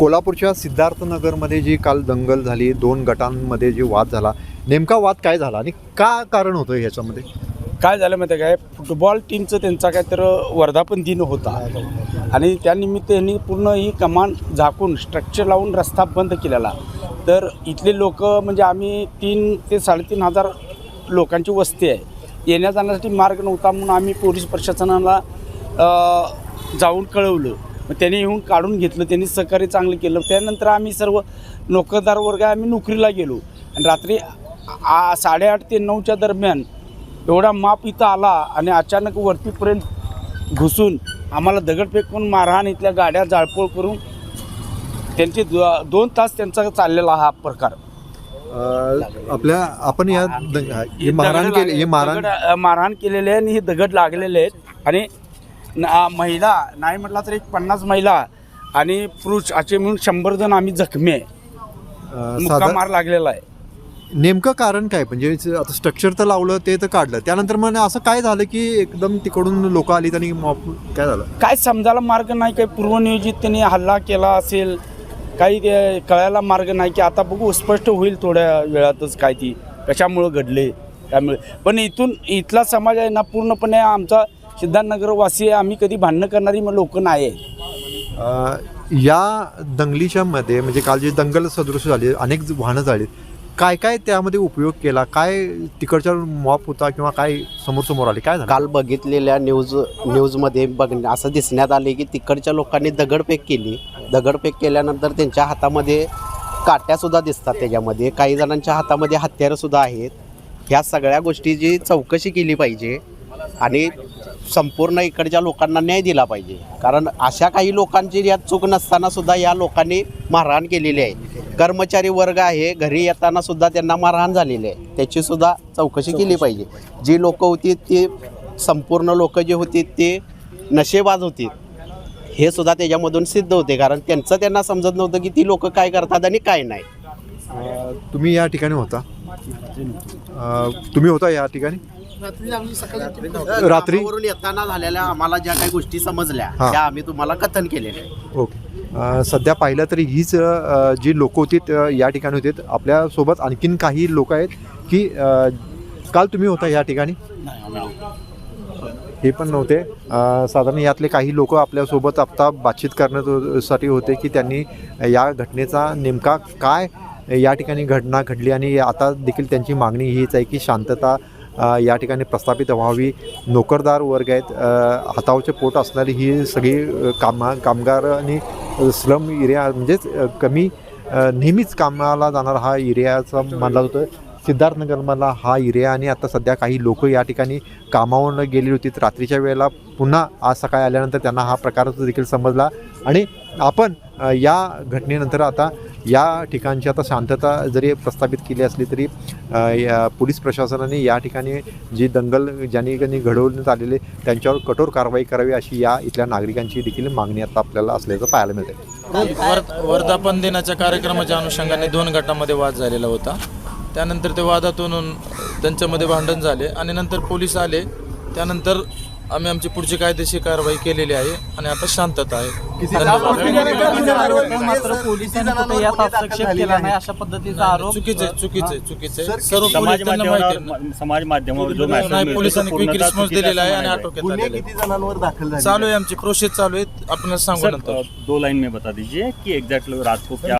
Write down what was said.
कोल्हापूरच्या सिद्धार्थनगरमध्ये जी काल दंगल झाली, दोन गटांमध्ये जी वाद झाला, नेमका वाद काय झाला आणि का कारण होतं ह्याच्यामध्ये? काय झालं माहिती आहे काय, फुटबॉल टीमचं त्यांचा काय तर वर्धापन दिन होता आणि त्यानिमित्त त्यांनी पूर्ण ही कमान झाकून स्ट्रक्चर लावून रस्ता बंद केलेला. तर इथले लोक म्हणजे आम्ही 3 ते 3,500 लोकांची वस्ती आहे. येण्या जाण्यासाठी मार्ग नव्हता म्हणून आम्ही पोलीस प्रशासनाला जाऊन कळवलं. मग त्यांनी येऊन काढून घेतलं, त्यांनी सहकार्य चांगलं केलं. त्यानंतर आम्ही सर्व नोकरदार वर्ग आम्ही नोकरीला गेलो आणि रात्री 8:30 ते 9च्या दरम्यान एवढा माप इथं आला आणि अचानक वरतीपर्यंत घुसून आम्हाला दगडफेक करून मारहाण, इथल्या गाड्या जाळपोळ करून त्यांचे 2 तास त्यांचा चाललेला हा प्रकार. आपल्या आपण या मारहाण केलेले आहे आणि हे दगड लागलेले आहेत आणि महिला नाही म्हटला तर एक 50 महिला आणि पुरुष असे मिळून 100 जण आम्ही जखमी आहे. मुक्का मार लागलेला आहे. नेमकं कारण काय? म्हणजे आता स्ट्रक्चर तर लावलं, ते तर काढलं, त्यानंतर मग असं काय झालं की एकदम तिकडून लोक आली आणि काय झालं काय समजायला मार्ग नाही. काही पूर्वनियोजित त्यांनी हल्ला केला असेल, काही कळायला मार्ग नाही की आता बघू, स्पष्ट होईल थोड्या वेळातच काय ती कशामुळं घडले. त्यामुळे पण इथला समाज आहे ना पूर्णपणे आमचा सिद्धार्थनगरवासी आहे. आम्ही कधी भांडणं करणारी लोक नाही आहे. या दंगलीच्या मध्ये म्हणजे काल जी दंगल सदृश झाली, अनेक वाहनं झाली, काय काय त्यामध्ये उपयोग केला? काय तिकडच्या मॉप होता किंवा काय समोर आले? काय झालं काल बघितलेल्या न्यूजमध्ये असं दिसण्यात आले की तिकडच्या लोकांनी दगडफेक केली. दगडफेक केल्यानंतर त्यांच्या हातामध्ये काट्यासुद्धा दिसतात, त्याच्यामध्ये काही जणांच्या हातामध्ये हत्यारंसुद्धा आहेत. ह्या सगळ्या गोष्टीची चौकशी केली पाहिजे आणि संपूर्ण इकडच्या लोकांना न्याय दिला पाहिजे. कारण अशा काही लोकांची यात चूक नसताना सुद्धा या लोकांनी मारहाण केलेली आहे. कर्मचारी वर्ग आहे, घरी येताना सुद्धा त्यांना मारहाण झालेली आहे. त्याची सुद्धा चौकशी केली पाहिजे. जी लोक होती ती संपूर्ण लोक जे होती ते नशेबाज होती, हे सुद्धा त्याच्यामधून सिद्ध होते. कारण त्यांना समजत नव्हतं की ती लोक काय करतात आणि काय नाही. तुम्ही या ठिकाणी होता? तुम्ही होता या ठिकाणी? रात्री वरून येताना झालेल्या आम्हाला ज्या काही गोष्टी समजल्या त्या आम्ही तुम्हाला कथन केलेल्या आहे. ओके. सध्या पाहिलं तरी हीच जी लोक होती या ठिकाणी होती. आपल्यासोबत आणखीन काही लोक आहेत की काल तुम्ही होता या ठिकाणी? हे पण नव्हते. साधारण यातले काही लोक आपल्यासोबत आता बातचीत करण्यासाठी होते की त्यांनी या घटनेचा नेमका काय या ठिकाणी घटना घडली आणि आता देखील त्यांची मागणी हीच आहे की शांतता या ठिकाणी प्रस्थापित व्हावी. नोकरदार वर्ग आहेत, हातावरचे पोट असणारी ही सगळी कामगार आणि स्लम एरिया म्हणजेच कमी नेहमीच कामाला जाणारा हा एरियाचा मानला जातो. सिद्धार्थनगरमधला हा एरिया आणि आता सध्या काही लोक या ठिकाणी कामावरून गेलेली होती. रात्रीच्या वेळेला पुन्हा आज सकाळी आल्यानंतर त्यांना हा प्रकार देखील समजला आणि आपण या घटनेनंतर आता या ठिकाणची आता शांतता जरी प्रस्थापित केली असली तरी पोलीस प्रशासनाने या ठिकाणी जी दंगल ज्यांनी घडवण्यात आलेले त्यांच्यावर कठोर कारवाई करावी अशी या इथल्या नागरिकांची देखील मागणी आता आपल्याला असल्याचं पाहायला मिळते. वर्धापन दिनाच्या कार्यक्रमाच्या अनुषंगाने 2 गटामध्ये वाद झालेला होता. त्यानंतर ते वादातून त्यांच्यामध्ये भांडण झाले आणि नंतर पोलीस आले. त्यानंतर आम्ही आमची पुढची कायदेशीर कारवाई केलेली आहे आणि आता शांतता आहे. चुकीचे सर्व समाज माध्यमावर जो पोलिसांनी क्विक रिस्पॉन्स दिलेला आहे आणि आटोक्यात आलेले चालू आहे. आमची प्रोसेस चालू आहे. आपण सांगू नंतर 2 लाइन में बता दीजिए कि एग्जैक्ट रात को क्या